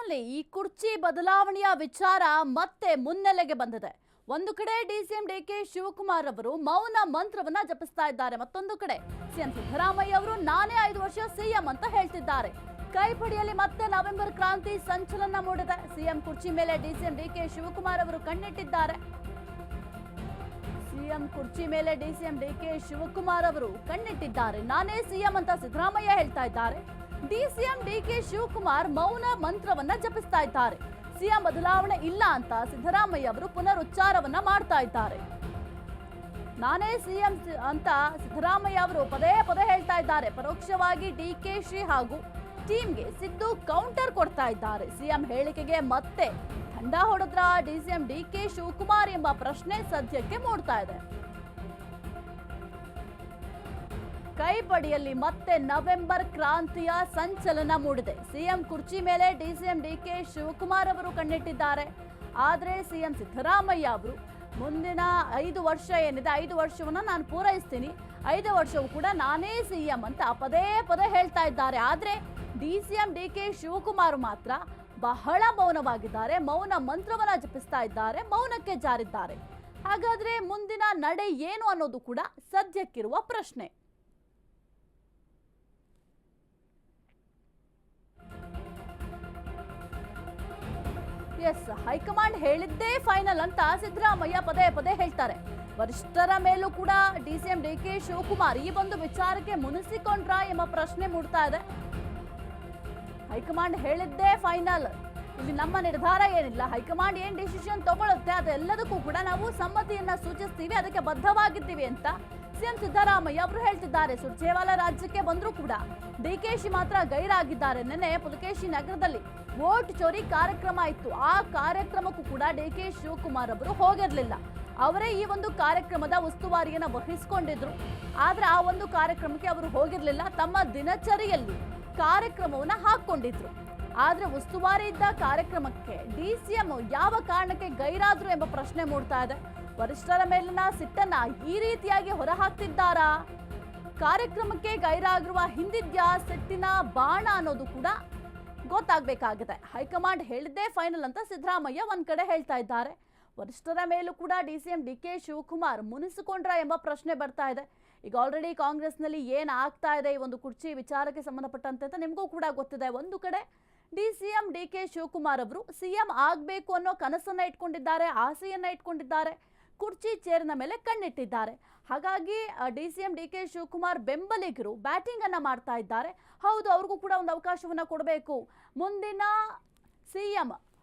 ಒಟ್ನಲ್ಲಿ ಈ ಕುರ್ಚಿ ಬದಲಾವಣೆಯ ವಿಚಾರ ಮತ್ತೆ ಮುನ್ನೆಲೆಗೆ ಬಂದಿದೆ. ಒಂದು ಕಡೆ ಡಿಸಿಎಂ ಡಿಕೆ ಶಿವಕುಮಾರ್ ಅವರು ಮೌನ ಮಂತ್ರವನ್ನ ಜಪಿಸ್ತಾ ಇದ್ದಾರೆ. ಮತ್ತೊಂದು ಕಡೆ ಸಿಎಂ ಸಿದ್ದರಾಮಯ್ಯ ಅವರು ನಾನೇ 5 ವರ್ಷ ಸಿಎಂ ಅಂತ ಹೇಳ್ತಿದ್ದಾರೆ. ಕೈಪಡಿಯಲ್ಲಿ ಮತ್ತೆ ನವೆಂಬರ್ ಕ್ರಾಂತಿ ಸಂಚಲನ ಮೂಡಿದೆ. ಸಿಎಂ ಕುರ್ಚಿ ಮೇಲೆ ಡಿಸಿಎಂ ಡಿಕೆ ಶಿವಕುಮಾರ್ ಅವರು ಕಣ್ಣಿಟ್ಟಿದ್ದಾರೆ. ಸಿಎಂ ಕುರ್ಚಿ ಮೇಲೆ ಡಿಸಿಎಂ ಡಿಕೆ ಶಿವಕುಮಾರ್ ಅವರು ಕಣ್ಣಿಟ್ಟಿದ್ದಾರೆ. ನಾನೇ ಸಿಎಂ ಅಂತ ಸಿದ್ದರಾಮಯ್ಯ ಹೇಳ್ತಾ ಇದ್ದಾರೆ. ಡಿಸಿಎಂ ಡಿಕೆ ಶಿವಕುಮಾರ್ ಮೌನ ಮಂತ್ರವನ್ನ ಜಪಿಸ್ತಾ ಇದ್ದಾರೆ. ಸಿಎಂ ಬದಲಾವಣೆ ಇಲ್ಲ ಅಂತ ಸಿದ್ದರಾಮಯ್ಯ ಅವರು ಪುನರುಚ್ಚಾರವನ್ನ ಮಾಡ್ತಾ ಇದ್ದಾರೆ. ನಾನೇ ಸಿಎಂ ಅಂತ ಸಿದ್ದರಾಮಯ್ಯ ಅವರು ಪದೇ ಪದೇ ಹೇಳ್ತಾ ಇದ್ದಾರೆ. ಪರೋಕ್ಷವಾಗಿ ಡಿಕೆಶಿ ಹಾಗೂ ಟೀಮ್ಗೆ ಸಿದ್ದು ಕೌಂಟರ್ ಕೊಡ್ತಾ ಇದ್ದಾರೆ. ಸಿಎಂ ಹೇಳಿಕೆಗೆ ಮತ್ತೆ ದಂಡ ಹೊಡೆದ್ರ ಡಿಸಿಎಂ ಡಿಕೆ ಶಿವಕುಮಾರ್ ಎಂಬ ಪ್ರಶ್ನೆ ಸದ್ಯಕ್ಕೆ ಮೂಡ್ತಾ ಇದೆ. ಕೈಪಡಿಯಲ್ಲಿ ಮತ್ತೆ ನವೆಂಬರ್ ಕ್ರಾಂತಿಯ ಸಂಚಲನ ಮೂಡಿದೆ. ಸಿಎಂ ಕುರ್ಚಿ ಮೇಲೆ ಡಿಸಿಎಂ ಡಿಕೆ ಶಿವಕುಮಾರ್ ಅವರು ಕಣ್ಣಿಟ್ಟಿದ್ದಾರೆ. ಆದರೆ ಸಿಎಂ ಸಿದ್ದರಾಮಯ್ಯ ಅವರು ಮುಂದಿನ 5 ವರ್ಷ ಏನಿದೆ 5 ವರ್ಷವನ್ನ ನಾನು ಪೂರೈಸ್ತೀನಿ, 5 ವರ್ಷವೂ ಕೂಡ ನಾನೇ ಸಿಎಂ ಅಂತ ಪದೇ ಪದೇ ಹೇಳ್ತಾ ಇದ್ದಾರೆ. ಆದರೆ ಡಿಸಿಎಂ ಡಿಕೆ ಶಿವಕುಮಾರ್ ಮಾತ್ರ ಬಹಳ ಮೌನವಾಗಿದ್ದಾರೆ. ಮೌನ ಮಂತ್ರವನ್ನ ಜಪಿಸ್ತಾ ಇದ್ದಾರೆ, ಮೌನಕ್ಕೆ ಜಾರಿದ್ದಾರೆ. ಹಾಗಾದ್ರೆ ಮುಂದಿನ ನಡೆ ಏನು ಅನ್ನೋದು ಕೂಡ ಸದ್ಯಕ್ಕಿರುವ ಪ್ರಶ್ನೆ. ಎಸ್, ಹೈಕಮಾಂಡ್ ಹೇಳಿದ್ದೇ ಫೈನಲ್ ಅಂತ ಸಿದ್ದರಾಮಯ್ಯ ಪದೇ ಪದೇ ಹೇಳ್ತಾರೆ. ವರಿಷ್ಠರ ಮೇಲೂ ಕೂಡ ಡಿಸಿಎಂ ಡಿಕೆ ಶಿವಕುಮಾರ್ ಈ ಒಂದು ವಿಚಾರಕ್ಕೆ ಮುನಿಸಿಕೊಂಡ್ರ ಎಂಬ ಪ್ರಶ್ನೆ ಮೂಡ್ತಾ ಇದೆ. ಹೈಕಮಾಂಡ್ ಹೇಳಿದ್ದೇ ಫೈನಲ್, ಇಲ್ಲಿ ನಮ್ಮ ನಿರ್ಧಾರ ಏನಿಲ್ಲ, ಹೈಕಮಾಂಡ್ ಏನ್ ಡಿಸಿಷನ್ ತಗೊಳುತ್ತೆ ಅದೆಲ್ಲದಕ್ಕೂ ಕೂಡ ನಾವು ಸಮ್ಮತಿಯನ್ನ ಸೂಚಿಸ್ತೀವಿ, ಅದಕ್ಕೆ ಬದ್ಧವಾಗಿದ್ದೀವಿ ಅಂತ ಸಿಎಂ ಸಿದ್ದರಾಮಯ್ಯ ಅವರು ಹೇಳ್ತಿದ್ದಾರೆ. ಸುರ್ಜೇವಾಲಾ ರಾಜ್ಯಕ್ಕೆ ಬಂದರೂ ಕೂಡ ಡಿಕೆಶಿ ಮಾತ್ರ ಗೈರಾಗಿದ್ದಾರೆ. ನಿನ್ನೆ ಪುಲಕೇಶಿ ನಗರದಲ್ಲಿ ವೋಟ್ ಚೋರಿ ಕಾರ್ಯಕ್ರಮ ಇತ್ತು. ಆ ಕಾರ್ಯಕ್ರಮಕ್ಕೂ ಕೂಡ ಡಿಕೆ ಶಿವಕುಮಾರ್ ಅವರು ಹೋಗಿರಲಿಲ್ಲ. ಅವರೇ ಈ ಒಂದು ಕಾರ್ಯಕ್ರಮದ ಉಸ್ತುವಾರಿಯನ್ನು ವಹಿಸಿಕೊಂಡಿದ್ರು. ಆದ್ರೆ ಆ ಒಂದು ಕಾರ್ಯಕ್ರಮಕ್ಕೆ ಅವರು ಹೋಗಿರಲಿಲ್ಲ. ತಮ್ಮ ದಿನಚರಿಯಲ್ಲಿ ಕಾರ್ಯಕ್ರಮವನ್ನ ಹಾಕೊಂಡಿದ್ರು. ಆದ್ರೆ ಉಸ್ತುವಾರಿ ಇದ್ದ ಕಾರ್ಯಕ್ರಮಕ್ಕೆ ಡಿಸಿಎಂ ಯಾವ ಕಾರಣಕ್ಕೆ ಗೈರಾದ್ರು ಎಂಬ ಪ್ರಶ್ನೆ ಮೂಡ್ತಾ ಇದೆ. ವರಿಷ್ಠರ ಮೇಲಿನ ಸಿಟ್ಟನ್ನ ಈ ರೀತಿಯಾಗಿ ಹೊರಹಾಕ್ತಿದ್ದಾರಾ? ಕಾರ್ಯಕ್ರಮಕ್ಕೆ ಗೈರಾಗಿರುವ ಹಿಂದಿದ್ಯಾ ಸಿಟ್ಟಿನ ಬಾಣ ಅನ್ನೋದು ಕೂಡ ಗೊತ್ತಾಗಬೇಕಾಗಿದೆ. ಹೈಕಮಾಂಡ್ ಹೇಳಿದ್ದೇ ಫೈನಲ್ ಅಂತ ಸಿದ್ದರಾಮಯ್ಯ ಒಂದ್ ಕಡೆ ಹೇಳ್ತಾ ಇದ್ದಾರೆ. ವರಿಷ್ಠರ ಮೇಲೂ ಕೂಡ ಡಿಸಿಎಂ ಡಿಕೆ ಶಿವಕುಮಾರ್ ಮುನಿಸಿಕೊಂಡ್ರ ಎಂಬ ಪ್ರಶ್ನೆ ಬರ್ತಾ ಇದೆ. ಈಗ ಆಲ್ರೆಡಿ ಕಾಂಗ್ರೆಸ್ನಲ್ಲಿ ಏನ್ ಆಗ್ತಾ ಇದೆ ಈ ಒಂದು ಕುರ್ಚಿ ವಿಚಾರಕ್ಕೆ ಸಂಬಂಧಪಟ್ಟಂತೆ ಅಂತ ನಿಮಗೂ ಕೂಡ ಗೊತ್ತಿದೆ. ಒಂದು ಕಡೆ ಡಿಸಿಎಂ ಡಿಕೆ ಶಿವಕುಮಾರ್ ಅವರು ಸಿಎಂ ಆಗ್ಬೇಕು ಅನ್ನೋ ಕನಸನ್ನ ಇಟ್ಕೊಂಡಿದ್ದಾರೆ, ಆಸೆಯನ್ನ ಇಟ್ಕೊಂಡಿದ್ದಾರೆ, ಕುರ್ಚಿ ಚೇರಿನ ಮೇಲೆ ಕಣ್ಣಿಟ್ಟಿದ್ದಾರೆ. ಹಾಗಾಗಿ ಡಿಸಿಎಂ ಡಿಕೆ ಶಿವಕುಮಾರ್ ಬೆಂಬಲಿಗರು ಬ್ಯಾಟಿಂಗ್ ಅನ್ನ ಮಾಡ್ತಾ ಇದ್ದಾರೆ. ಹೌದು, ಅವ್ರಿಗೂ ಕೂಡ ಒಂದು ಅವಕಾಶವನ್ನ ಕೊಡಬೇಕು, ಮುಂದಿನ ಸಿಎಂ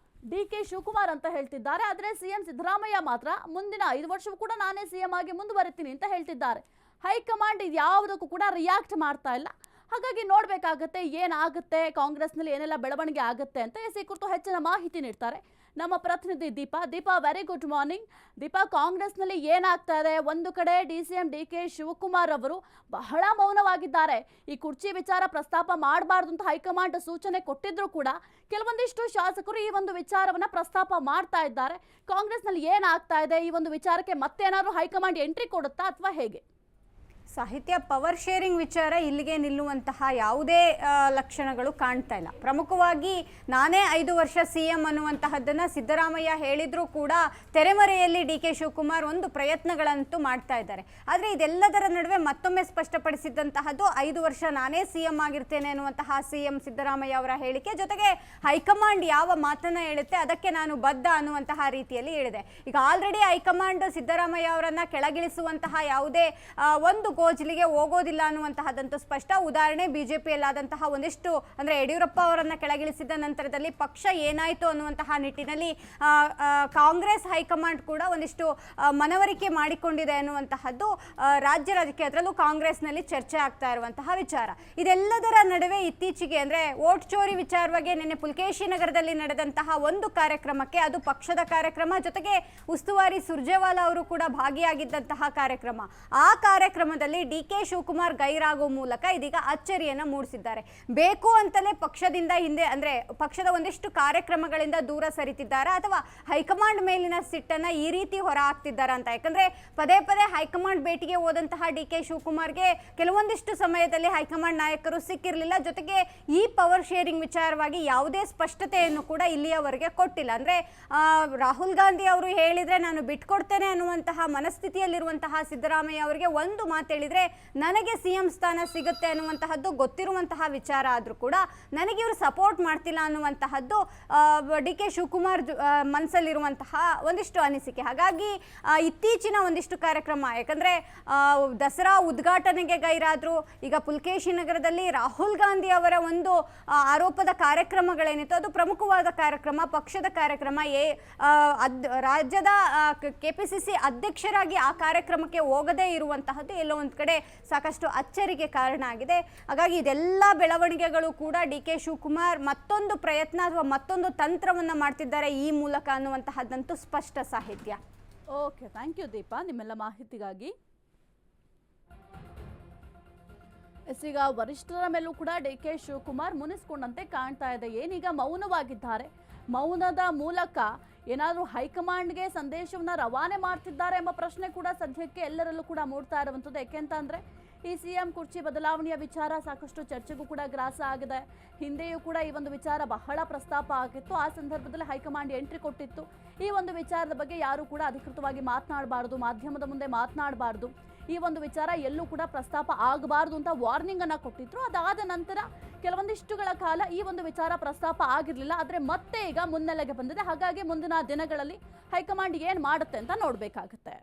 ಡಿಕೆ ಶಿವಕುಮಾರ್ ಅಂತ ಹೇಳ್ತಿದ್ದಾರೆ. ಆದರೆ ಸಿಎಂ ಸಿದ್ದರಾಮಯ್ಯ ಮಾತ್ರ ಮುಂದಿನ 5 ವರ್ಷವೂ ಕೂಡ ನಾನೇ ಸಿಎಂ ಆಗಿ ಮುಂದುವರಿತೀನಿ ಅಂತ ಹೇಳ್ತಿದ್ದಾರೆ. ಹೈಕಮಾಂಡ್ ಇದು ಯಾವುದಕ್ಕೂ ಕೂಡ ರಿಯಾಕ್ಟ್ ಮಾಡ್ತಾ ಇಲ್ಲ. ಹಾಗಾಗಿ ನೋಡ್ಬೇಕಾಗತ್ತೆ ಏನಾಗುತ್ತೆ, ಕಾಂಗ್ರೆಸ್ನಲ್ಲಿ ಏನೆಲ್ಲ ಬೆಳವಣಿಗೆ ಆಗುತ್ತೆ ಅಂತ. ಈ ಕುರಿತು ಹೆಚ್ಚಿನ ಮಾಹಿತಿ ನೀಡ್ತಾರೆ ನಮ್ಮ ಪ್ರತಿನಿಧಿ Deepa. Very good morning Deepa. ಕಾಂಗ್ರೆಸ್ನಲ್ಲಿ ಏನಾಗ್ತಾ ಇದೆ? ಒಂದು ಕಡೆ ಡಿಸಿಎಂ ಡಿಕೆ ಶಿವಕುಮಾರ್ ಅವರು ಬಹಳ ಮೌನವಾಗಿದ್ದಾರೆ. ಈ ಕುರ್ಚಿ ವಿಚಾರ ಪ್ರಸ್ತಾಪ ಮಾಡಬಾರ್ದು ಅಂತ ಹೈಕಮಾಂಡ್ ಸೂಚನೆ ಕೊಟ್ಟಿದ್ರು ಕೂಡ ಕೆಲವೊಂದಿಷ್ಟು ಶಾಸಕರು ಈ ಒಂದು ವಿಚಾರವನ್ನ ಪ್ರಸ್ತಾಪ ಮಾಡ್ತಾ ಇದ್ದಾರೆ. ಕಾಂಗ್ರೆಸ್ನಲ್ಲಿ ಏನಾಗ್ತಾ ಇದೆ? ಈ ಒಂದು ವಿಚಾರಕ್ಕೆ ಮತ್ತೇನಾದ್ರೂ ಹೈಕಮಾಂಡ್ ಎಂಟ್ರಿ ಕೊಡುತ್ತಾ ಅಥವಾ ಹೇಗೆ? ಸಾಹಿತ್ಯ ಪವರ್ ಶೇರಿಂಗ್ ವಿಚಾರ ಇಲ್ಲಿಗೆ ನಿಲ್ಲುವಂತಹ ಯಾವುದೇ ಲಕ್ಷಣಗಳು ಕಾಣ್ತಾ ಇಲ್ಲ. ಪ್ರಮುಖವಾಗಿ ನಾನೇ 5 ವರ್ಷ ಸಿಎಂ ಅನ್ನುವಂತಹದ್ದನ್ನು ಸಿದ್ದರಾಮಯ್ಯ ಹೇಳಿದ್ರು ಕೂಡ ತೆರೆಮರೆಯಲ್ಲಿ ಡಿಕೆ ಶಿವಕುಮಾರ್ ಒಂದು ಪ್ರಯತ್ನಗಳಂತೂ ಮಾಡ್ತಾ ಇದ್ದಾರೆ. ಆದರೆ ಇದೆಲ್ಲದರ ನಡುವೆ ಮತ್ತೊಮ್ಮೆ ಸ್ಪಷ್ಟಪಡಿಸಿದಂತಹದ್ದು 5 ವರ್ಷ ನಾನೇ ಸಿಎಂ ಆಗಿರ್ತೇನೆ ಅನ್ನುವಂತಹ ಸಿಎಂ ಸಿದ್ದರಾಮಯ್ಯ ಅವರ ಹೇಳಿಕೆ. ಜೊತೆಗೆ ಹೈಕಮಾಂಡ್ ಯಾವ ಮಾತನ್ನ ಹೇಳುತ್ತೆ ಅದಕ್ಕೆ ನಾನು ಬದ್ಧ ಅನ್ನುವಂತಹ ರೀತಿಯಲ್ಲಿ ಹೇಳಿದೆ. ಈಗ ಆಲ್ರೆಡಿ ಹೈಕಮಾಂಡ್ ಸಿದ್ದರಾಮಯ್ಯ ಅವರನ್ನ ಕೆಳಗಿಳಿಸುವಂತಹ ಯಾವುದೇ ಒಂದು ಗೋಜಲಿಗೆ ಹೋಗೋದಿಲ್ಲ ಅನ್ನುವಂತಹದಂತೂ ಸ್ಪಷ್ಟ. ಉದಾಹರಣೆ ಬಿಜೆಪಿಯಲ್ಲಾದಂತಹ ಒಂದಿಷ್ಟು ಅಂದ್ರೆ ಯಡಿಯೂರಪ್ಪ ಅವರನ್ನ ಕೆಳಗಿಳಿಸಿದ ನಂತರದಲ್ಲಿ ಪಕ್ಷ ಏನಾಯ್ತು ಅನ್ನುವಂತಹ ನಿಟ್ಟಿನಲ್ಲಿ ಕಾಂಗ್ರೆಸ್ ಹೈಕಮಾಂಡ್ ಕೂಡ ಒಂದಿಷ್ಟು ಮನವರಿಕೆ ಮಾಡಿಕೊಂಡಿದೆ ಅನ್ನುವಂತಹದ್ದು ರಾಜ್ಯ ರಾಜಕೀಯ ಅದರಲ್ಲೂ ಕಾಂಗ್ರೆಸ್ನಲ್ಲಿ ಚರ್ಚೆ ಆಗ್ತಾ ಇರುವಂತಹ ವಿಚಾರ. ಇದೆಲ್ಲದರ ನಡುವೆ ಇತ್ತೀಚೆಗೆ ಅಂದ್ರೆ ವೋಟ್ ಚೋರಿ ವಿಚಾರವಾಗಿ ನಿನ್ನೆ ಪುಲಕೇಶಿ ನಗರದಲ್ಲಿ ನಡೆದಂತಹ ಒಂದು ಕಾರ್ಯಕ್ರಮಕ್ಕೆ, ಅದು ಪಕ್ಷದ ಕಾರ್ಯಕ್ರಮ, ಜೊತೆಗೆ ಉಸ್ತುವಾರಿ ಸುರ್ಜೇವಾಲಾ ಅವರು ಕೂಡ ಭಾಗಿಯಾಗಿದ್ದಂತಹ ಕಾರ್ಯಕ್ರಮ, ಆ ಕಾರ್ಯಕ್ರಮದಲ್ಲಿ ವಿಚಾರದಲ್ಲಿ DK ಶಿವಕುಮಾರ್ ಗೈರಾಗೋ ಮೂಲಕ ಇದೀಗ ಅಚ್ಚರಿಯನ್ನು ಮೂಡಿಸಿದ್ದಾರೆ. ಬೇಕು ಅಂತಲೇ ಪಕ್ಷದಿಂದ ಹಿಂದೆ ಅಂದರೆ ಪಕ್ಷದ ಒಂದಿಷ್ಟು ಕಾರ್ಯಕ್ರಮಗಳಿಂದ ದೂರ ಸರಿತಿದ್ದಾರಾ ಅಥವಾ ಹೈಕಮಾಂಡ್ ಮೇಲಿನ ಸಿಟ್ಟನ್ನು ಈ ರೀತಿ ಹೊರ ಹಾಕ್ತಿದ್ದಾರಾ ಅಂತ. ಯಾಕಂದರೆ ಪದೇ ಪದೇ ಹೈಕಮಾಂಡ್ ಭೇಟಿಗೆ ಹೋದಂತಹ DK ಶಿವಕುಮಾರ್ಗೆ ಕೆಲವೊಂದಿಷ್ಟು ಸಮಯದಲ್ಲಿ ಹೈಕಮಾಂಡ್ ನಾಯಕರು ಸಿಕ್ಕಿರಲಿಲ್ಲ. ಜೊತೆಗೆ ಈ ಪವರ್ ಶೇರಿಂಗ್ ವಿಚಾರವಾಗಿ ಯಾವುದೇ ಸ್ಪಷ್ಟತೆಯನ್ನು ಕೂಡ ಇಲ್ಲಿಯವರೆಗೆ ಕೊಟ್ಟಿಲ್ಲ. ಅಂದರೆ ರಾಹುಲ್ ಗಾಂಧಿ ಅವರು ಹೇಳಿದರೆ ನಾನು ಬಿಟ್ಕೊಡ್ತೇನೆ ಅನ್ನುವಂತಹ ಮನಸ್ಥಿತಿಯಲ್ಲಿರುವಂತಹ ಸಿದ್ದರಾಮಯ್ಯ ಅವರಿಗೆ ಒಂದು ಮಾತು ಹೇಳಿದರೆ ನನಗೆ CM ಸ್ಥಾನ ಸಿಗುತ್ತೆ ಅನ್ನುವಂತಹದ್ದು ಗೊತ್ತಿರುವಂತಹ ವಿಚಾರ ಆದರೂ ಕೂಡ ನನಗೆ ಇವರು ಸಪೋರ್ಟ್ ಮಾಡ್ತಿಲ್ಲ ಅನ್ನುವಂತಹದ್ದು DK ಶಿವಕುಮಾರ್ ಮನಸ್ಸಲ್ಲಿರುವಂತಹ ಒಂದಿಷ್ಟು ಅನಿಸಿಕೆ. ಹಾಗಾಗಿ ಇತ್ತೀಚಿನ ಒಂದಿಷ್ಟು ಕಾರ್ಯಕ್ರಮ, ಯಾಕಂದರೆ ದಸರಾ ಉದ್ಘಾಟನೆಗೆ ಗೈರಾದರು. ಈಗ ಪುಲ್ಕೇಶಿ ನಗರದಲ್ಲಿ ರಾಹುಲ್ ಗಾಂಧಿ ಅವರ ಒಂದು ಆರೋಪದ ಕಾರ್ಯಕ್ರಮಗಳೇನಿತ್ತು ಅದು ಪ್ರಮುಖವಾದ ಕಾರ್ಯಕ್ರಮ, ಪಕ್ಷದ ಕಾರ್ಯಕ್ರಮ. ರಾಜ್ಯದ KPCC ಅಧ್ಯಕ್ಷರಾಗಿ ಆ ಕಾರ್ಯಕ್ರಮಕ್ಕೆ ಹೋಗದೇ ಇರುವಂತಹದ್ದು ಎಲ್ಲೋ ಒಂದು ಕಡೆ ಸಾಕಷ್ಟು ಅಚ್ಚರಿಗೆ ಕಾರಣ ಆಗಿದೆ. ಹಾಗಾಗಿ ಇದೆಲ್ಲ ಬೆಳವಣಿಗೆಗಳು ಕೂಡ DK ಶಿವಕುಮಾರ್ ಮತ್ತೊಂದು ಪ್ರಯತ್ನ ಅಥವಾ ಮತ್ತೊಂದು ತಂತ್ರವನ್ನು ಮಾಡ್ತಿದ್ದಾರೆ ಈ ಮೂಲಕ ಅನ್ನುವಂತಹದ್ದಂತೂ ಸ್ಪಷ್ಟ ಸಾಹಿತ್ಯ. ಓಕೆ, ಥ್ಯಾಂಕ್ ಯು ದೀಪಾ ನಿಮ್ಮೆಲ್ಲ ಮಾಹಿತಿಗಾಗಿ. ಈಗ ವರಿಷ್ಠರ ಮೇಲೂ ಕೂಡ DK ಶಿವಕುಮಾರ್ ಮುನಿಸ್ಕೊಂಡಂತೆ ಕಾಣ್ತಾ ಇದೆ. ಏನೀಗ ಮೌನವಾಗಿದ್ದಾರೆ, ಮೌನದ ಮೂಲಕ ಏನಾದರೂ ಹೈಕಮಾಂಡ್ಗೆ ಸಂದೇಶವನ್ನ ರವಾನೆ ಮಾಡ್ತಿದ್ದಾರೆ ಎಂಬ ಪ್ರಶ್ನೆ ಕೂಡ ಸದ್ಯಕ್ಕೆ ಎಲ್ಲರಲ್ಲೂ ಕೂಡ ಮೂಡ್ತಾ ಇರುವಂಥದ್ದು. ಯಾಕೆಂತಂದ್ರೆ ಈ CM ಕುರ್ಚಿ ಬದಲಾವಣೆಯ ವಿಚಾರ ಸಾಕಷ್ಟು ಚರ್ಚೆಗೂ ಕೂಡ ಗ್ರಾಸ ಆಗಿದೆ. ಹಿಂದೆಯೂ ಕೂಡ ಈ ಒಂದು ವಿಚಾರ ಬಹಳ ಪ್ರಸ್ತಾಪ ಆಗಿತ್ತು. ಆ ಸಂದರ್ಭದಲ್ಲಿ ಹೈಕಮಾಂಡ್ ಎಂಟ್ರಿ ಕೊಟ್ಟಿತ್ತು. ಈ ಒಂದು ವಿಚಾರದ ಬಗ್ಗೆ ಯಾರು ಕೂಡ ಅಧಿಕೃತವಾಗಿ ಮಾತನಾಡಬಾರ್ದು, ಮಾಧ್ಯಮದ ಮುಂದೆ ಮಾತನಾಡಬಾರ್ದು, ಈ ಒಂದು ವಿಚಾರ ಎಲ್ಲೂ ಕೂಡ ಪ್ರಸ್ತಾಪ ಆಗಬಾರ್ದು ಅಂತ ವಾರ್ನಿಂಗ್ ಅನ್ನ ಕೊಟ್ಟಿದ್ರು. ಅದಾದ ನಂತರ ಕೆಲವೊಂದಿಷ್ಟುಗಳ ಕಾಲ ಈ ಒಂದು ವಿಚಾರ ಪ್ರಸ್ತಾಪ ಆಗಿರಲಿಲ್ಲ. ಆದರೆ ಮತ್ತೆ ಈಗ ಮುನ್ನೆಲೆಗೆ ಬಂದಿದೆ. ಹಾಗಾಗಿ ಮುಂದಿನ ದಿನಗಳಲ್ಲಿ ಹೈಕಮಾಂಡ್ ಏನ್ ಮಾಡುತ್ತೆ ಅಂತ ನೋಡ್ಬೇಕಾಗುತ್ತೆ.